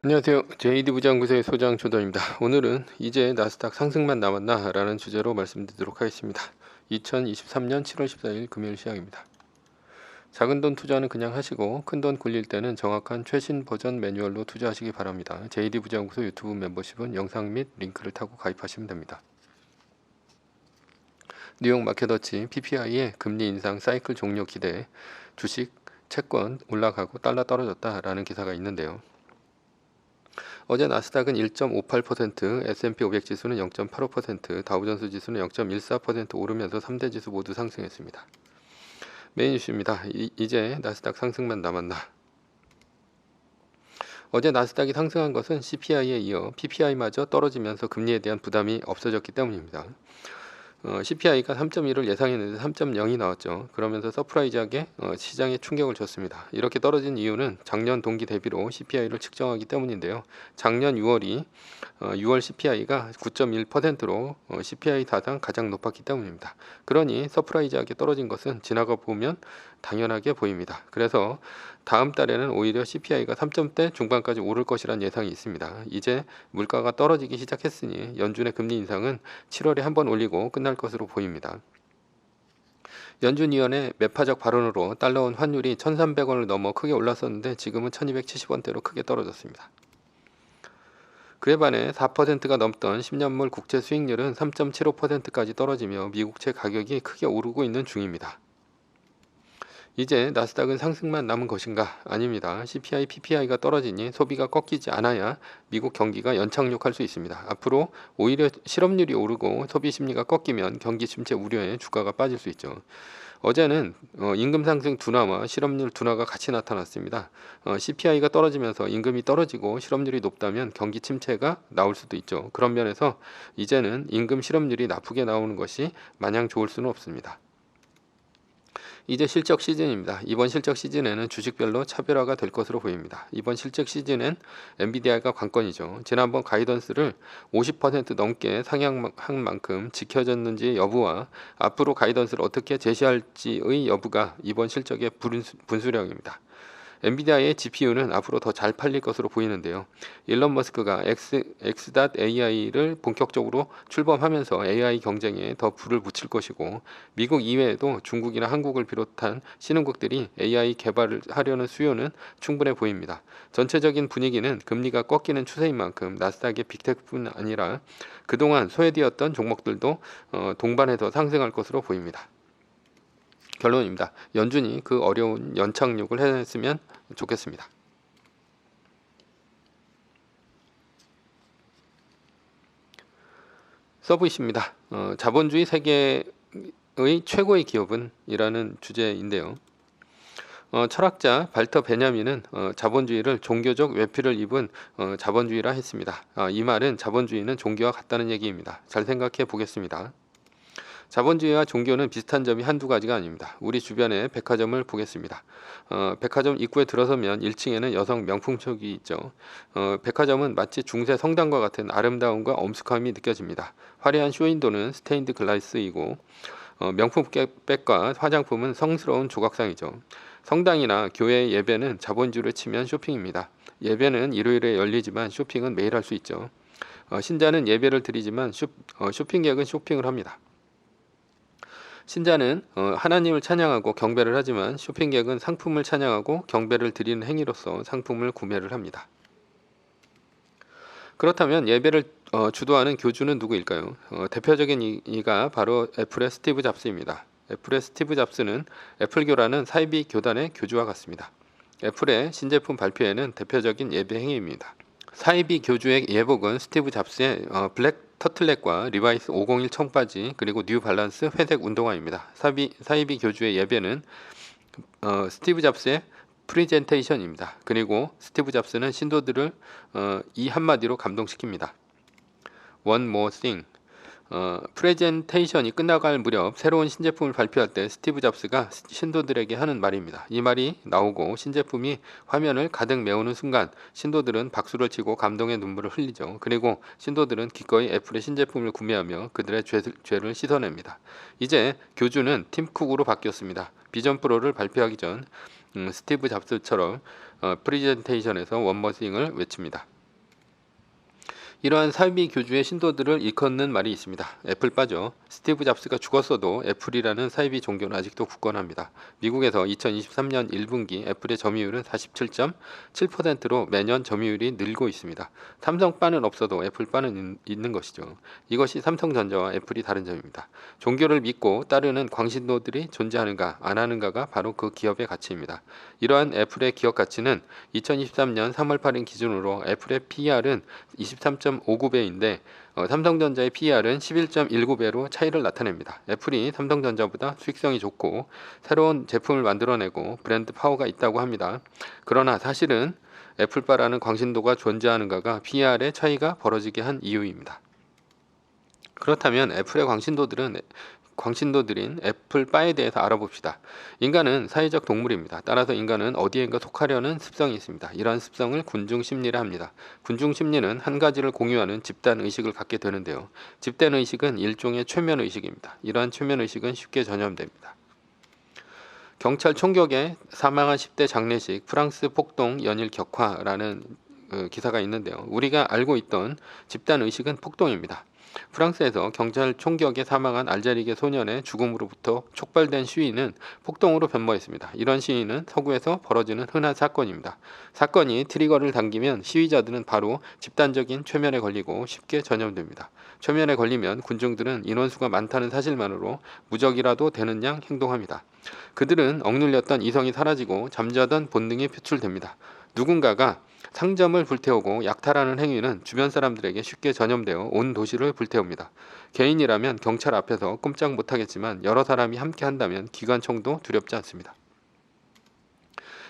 안녕하세요. JD 부장구세의 소장 조던입니다. 오늘은 이제 나스닥 상승만 남았나 라는 주제로 말씀드리도록 하겠습니다. 2023년 7월 14일 금요일 시작입니다. 작은 돈 투자는 그냥 하시고 큰 돈 굴릴 때는 정확한 최신 버전 매뉴얼로 투자하시기 바랍니다. JD 부장구소 유튜브 멤버십은 영상 및 링크를 타고 가입하시면 됩니다. 뉴욕 마켓워치 PPI의 금리 인상 사이클 종료 기대에 주식, 채권 올라가고 달러 떨어졌다라는 기사가 있는데요. 어제 나스닥은 1.58%, S&P 500 지수는 0.85%, 다우존스 지수는 0.14% 오르면서 3대 지수 모두 상승했습니다. 메인 이슈입니다. 이제 나스닥 상승만 남았나? 어제 나스닥이 상승한 것은 CPI에 이어 PPI마저 떨어지면서 금리에 대한 부담이 없어졌기 때문입니다. CPI가 3.1을 예상했는데 3.0이 나왔죠. 그러면서 서프라이즈하게 시장에 충격을 줬습니다. 이렇게 떨어진 이유는 작년 동기 대비로 CPI를 측정하기 때문인데요. 작년 6월 CPI가 9.1%로 CPI 사상 가장 높았기 때문입니다. 그러니 서프라이즈하게 떨어진 것은 지나가 보면 당연하게 보입니다. 그래서 다음 달에는 오히려 CPI가 3점대 중반까지 오를 것이란 예상이 있습니다. 이제 물가가 떨어지기 시작했으니 연준의 금리 인상은 7월에 한 번 올리고 끝날 것으로 보입니다. 연준 위원의 매파적 발언으로 달러원 환율이 1,300원을 넘어 크게 올랐었는데 지금은 1,270원대로 크게 떨어졌습니다. 그에 반해 4%가 넘던 10년물 국채 수익률은 3.75%까지 떨어지며 미국채 가격이 크게 오르고 있는 중입니다. 이제 나스닥은 상승만 남은 것인가? 아닙니다. CPI, PPI가 떨어지니 소비가 꺾이지 않아야 미국 경기가 연착륙할 수 있습니다. 앞으로 오히려 실업률이 오르고 소비 심리가 꺾이면 경기 침체 우려에 주가가 빠질 수 있죠. 어제는 임금 상승 둔화와 실업률 둔화가 같이 나타났습니다. CPI가 떨어지면서 임금이 떨어지고 실업률이 높다면 경기 침체가 나올 수도 있죠. 그런 면에서 이제는 임금 실업률이 나쁘게 나오는 것이 마냥 좋을 수는 없습니다. 이제 실적 시즌입니다. 이번 실적 시즌에는 주식별로 차별화가 될 것으로 보입니다. 이번 실적 시즌엔 엔비디아가 관건이죠. 지난번 가이던스를 50% 넘게 상향한 만큼 지켜졌는지 여부와 앞으로 가이던스를 어떻게 제시할지의 여부가 이번 실적의 분수령입니다. 엔비디아의 GPU는 앞으로 더 잘 팔릴 것으로 보이는데요. 일론 머스크가 X.AI를 본격적으로 출범하면서 AI 경쟁에 더 불을 붙일 것이고 미국 이외에도 중국이나 한국을 비롯한 신흥국들이 AI 개발을 하려는 수요는 충분해 보입니다. 전체적인 분위기는 금리가 꺾이는 추세인 만큼 나스닥의 빅테크뿐 아니라 그동안 소외되었던 종목들도 동반해서 상승할 것으로 보입니다. 결론입니다. 연준이 그 어려운 연착륙을 해냈으면 좋겠습니다. 서브이십니다. 자본주의 세계의 최고의 기업은 이라는 주제인데요. 철학자 발터 베냐민은 자본주의를 종교적 외피를 입은 자본주의라 했습니다. 이 말은 자본주의는 종교와 같다는 얘기입니다. 잘 생각해 보겠습니다. 자본주의와 종교는 비슷한 점이 한두 가지가 아닙니다. 우리 주변의 백화점을 보겠습니다. 백화점 입구에 들어서면 1층에는 여성 명품촉이 있죠. 백화점은 마치 중세 성당과 같은 아름다움과 엄숙함이 느껴집니다. 화려한 쇼윈도는 스테인드 글라스이고 명품 백과 화장품은 성스러운 조각상이죠. 성당이나 교회 예배는 자본주의로 치면 쇼핑입니다. 예배는 일요일에 열리지만 쇼핑은 매일 할 수 있죠. 신자는 예배를 드리지만 쇼핑객은 쇼핑을 합니다. 신자는 하나님을 찬양하고 경배를 하지만 쇼핑객은 상품을 찬양하고 경배를 드리는 행위로서 상품을 구매를 합니다. 그렇다면 예배를 주도하는 교주는 누구일까요? 대표적인 이가 바로 애플의 스티브 잡스입니다. 애플의 스티브 잡스는 애플교라는 사이비 교단의 교주와 같습니다. 애플의 신제품 발표에는 대표적인 예배 행위입니다. 사이비 교주의 예복은 스티브 잡스의 블랙 터틀넥과 리바이스 501 청바지 그리고 뉴 발란스 회색 운동화입니다. 사이비 교주의 예배는 스티브 잡스의 프리젠테이션입니다. 그리고 스티브 잡스는 신도들을 이 한마디로 감동시킵니다. One more thing. 프레젠테이션이 끝나갈 무렵 새로운 신제품을 발표할 때 스티브 잡스가 신도들에게 하는 말입니다. 이 말이 나오고 신제품이 화면을 가득 메우는 순간 신도들은 박수를 치고 감동의 눈물을 흘리죠. 그리고 신도들은 기꺼이 애플의 신제품을 구매하며 그들의 죄를 씻어냅니다. 이제 교주는 팀 쿡으로 바뀌었습니다. 비전 프로를 발표하기 전 스티브 잡스처럼 프리젠테이션에서 원머싱을 외칩니다. 이러한 사이비 교주의 신도들을 일컫는 말이 있습니다. 애플바죠. 스티브 잡스가 죽었어도 애플이라는 사이비 종교는 아직도 굳건합니다. 미국에서 2023년 1분기 애플의 점유율은 47.7%로 매년 점유율이 늘고 있습니다. 삼성바는 없어도 애플바는 있는 것이죠. 이것이 삼성전자와 애플이 다른 점입니다. 종교를 믿고 따르는 광신도들이 존재하는가 안 하는가가 바로 그 기업의 가치입니다. 이러한 애플의 기업 가치는 2023년 3월 8일 기준으로 애플의 PER은 23.59배인데 삼성전자의 PER은 11.19배로 차이를 나타냅니다. 애플이 삼성전자보다 수익성이 좋고 새로운 제품을 만들어내고 브랜드 파워가 있다고 합니다. 그러나 사실은 애플바라는 광신도가 존재하는가가 PER의 차이가 벌어지게 한 이유입니다. 그렇다면 애플의 광신도들인 애플바에 대해서 알아봅시다. 인간은 사회적 동물입니다. 따라서 인간은 어디엔가 속하려는 습성이 있습니다. 이러한 습성을 군중심리라 합니다. 군중심리는 한 가지를 공유하는 집단의식을 갖게 되는데요. 집단의식은 일종의 최면의식입니다. 이러한 최면의식은 쉽게 전염됩니다. 경찰 총격에 사망한 10대 장례식 프랑스 폭동 연일 격화라는 기사가 있는데요. 우리가 알고 있던 집단의식은 폭동입니다. 프랑스에서 경찰 총격에 사망한 알제리계 소년의 죽음으로부터 촉발된 시위는 폭동으로 변모했습니다. 이런 시위는 서구에서 벌어지는 흔한 사건입니다. 사건이 트리거를 당기면 시위자들은 바로 집단적인 최면에 걸리고 쉽게 전염됩니다. 최면에 걸리면 군중들은 인원수가 많다는 사실만으로 무적이라도 되는 양 행동합니다. 그들은 억눌렸던 이성이 사라지고 잠자던 본능이 표출됩니다. 누군가가 상점을 불태우고 약탈하는 행위는 주변 사람들에게 쉽게 전염되어 온 도시를 불태웁니다. 개인이라면 경찰 앞에서 꼼짝 못하겠지만 여러 사람이 함께 한다면 기관총도 두렵지 않습니다.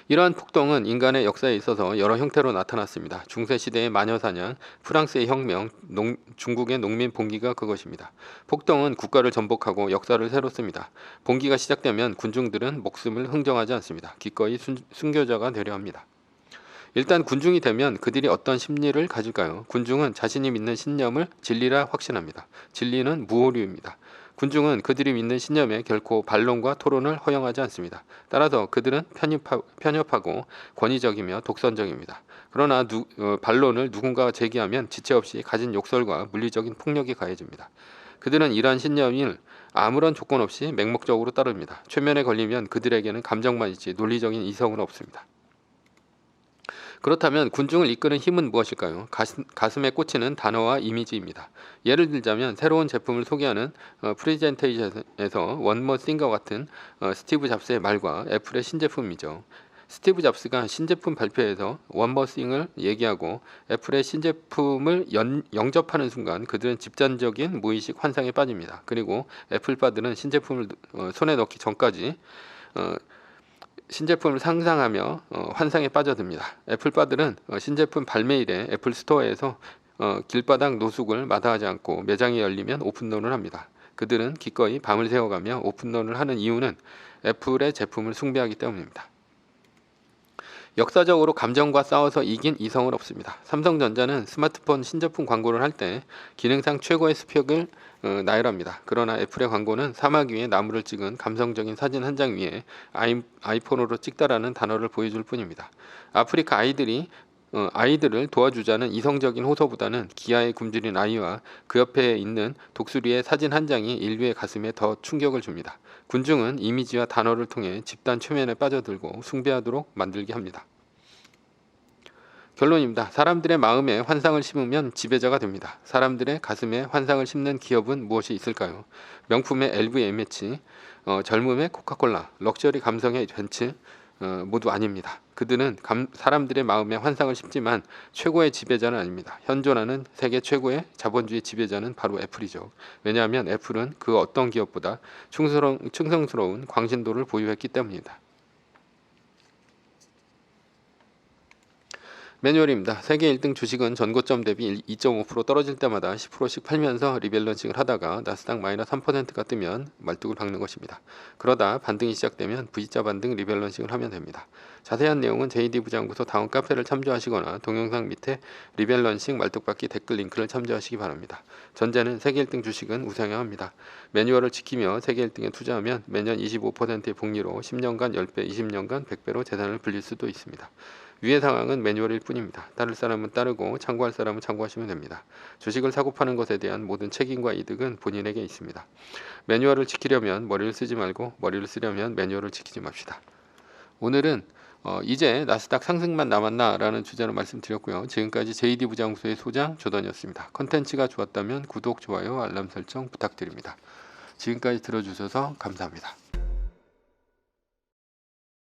이러한 폭동은 인간의 역사에 있어서 여러 형태로 나타났습니다. 중세시대의 마녀사냥, 프랑스의 혁명, 중국의 농민 봉기가 그것입니다. 폭동은 국가를 전복하고 역사를 새로 씁니다. 봉기가 시작되면 군중들은 목숨을 흥정하지 않습니다. 기꺼이 순교자가 되려 합니다. 일단 군중이 되면 그들이 어떤 심리를 가질까요? 군중은 자신이 믿는 신념을 진리라 확신합니다. 진리는 무오류입니다. 군중은 그들이 믿는 신념에 결코 반론과 토론을 허용하지 않습니다. 따라서 그들은 편협하고 권위적이며 독선적입니다. 그러나 반론을 누군가가 제기하면 지체 없이 가진 욕설과 물리적인 폭력이 가해집니다. 그들은 이러한 신념을 아무런 조건 없이 맹목적으로 따릅니다. 최면에 걸리면 그들에게는 감정만 있지 논리적인 이성은 없습니다. 그렇다면 군중을 이끄는 힘은 무엇일까요? 가슴에 꽂히는 단어와 이미지입니다. 예를 들자면 새로운 제품을 소개하는 프레젠테이션에서 원머싱과 같은 스티브 잡스의 말과 애플의 신제품이죠. 스티브 잡스가 신제품 발표에서 원머싱을 얘기하고 애플의 신제품을 영접하는 순간 그들은 집단적인 무의식 환상에 빠집니다. 그리고 애플바들은 신제품을 손에 넣기 전까지 신제품을 상상하며 환상에 빠져듭니다. 애플바들은 신제품 발매일에 애플 스토어에서 길바닥 노숙을 마다하지 않고 매장이 열리면 오픈런을 합니다. 그들은 기꺼이 밤을 새워가며 오픈런을 하는 이유는 애플의 제품을 숭배하기 때문입니다. 역사적으로 감정과 싸워서 이긴 이성은 없습니다. 삼성전자는 스마트폰 신제품 광고를 할 때 기능상 최고의 스펙을 나열합니다. 그러나 애플의 광고는 사막 위에 나무를 찍은 감성적인 사진 한 장 위에 아이폰으로 찍다라는 단어를 보여줄 뿐입니다. 아프리카 아이들을 도와주자는 이성적인 호소보다는 기아에 굶주린 아이와 그 옆에 있는 독수리의 사진 한 장이 인류의 가슴에 더 충격을 줍니다. 군중은 이미지와 단어를 통해 집단 최면에 빠져들고 숭배하도록 만들게 합니다. 결론입니다. 사람들의 마음에 환상을 심으면 지배자가 됩니다. 사람들의 가슴에 환상을 심는 기업은 무엇이 있을까요? 명품의 LVMH, 젊음의 코카콜라, 럭셔리 감성의 벤츠 모두 아닙니다. 그들은 사람들의 마음에 환상을 심지만 최고의 지배자는 아닙니다. 현존하는 세계 최고의 자본주의 지배자는 바로 애플이죠. 왜냐하면 애플은 그 어떤 기업보다 충성스러운 광신도를 보유했기 때문입니다. 매뉴얼입니다. 세계 1등 주식은 전고점 대비 2.5% 떨어질 때마다 10%씩 팔면서 리밸런싱을 하다가 나스닥 마이너스 3%가 뜨면 말뚝을 박는 것입니다. 그러다 반등이 시작되면 V자 반등 리밸런싱을 하면 됩니다. 자세한 내용은 JD 부장부서 다운 카페를 참조하시거나 동영상 밑에 리밸런싱 말뚝박기 댓글 링크를 참조하시기 바랍니다. 전제는 세계 1등 주식은 우상향 합니다. 매뉴얼을 지키며 세계 1등에 투자하면 매년 25%의 복리로 10년간 10배, 20년간 100배로 재산을 불릴 수도 있습니다. 위의 상황은 매뉴얼일 뿐입니다. 따를 사람은 따르고 참고할 사람은 참고하시면 됩니다. 주식을 사고 파는 것에 대한 모든 책임과 이득은 본인에게 있습니다. 매뉴얼을 지키려면 머리를 쓰지 말고 머리를 쓰려면 매뉴얼을 지키지 맙시다. 오늘은 이제 나스닥 상승만 남았나 라는 주제로 말씀드렸고요. 지금까지 JD 부장수의 소장 조던이었습니다. 컨텐츠가 좋았다면 구독, 좋아요, 알람 설정 부탁드립니다. 지금까지 들어주셔서 감사합니다.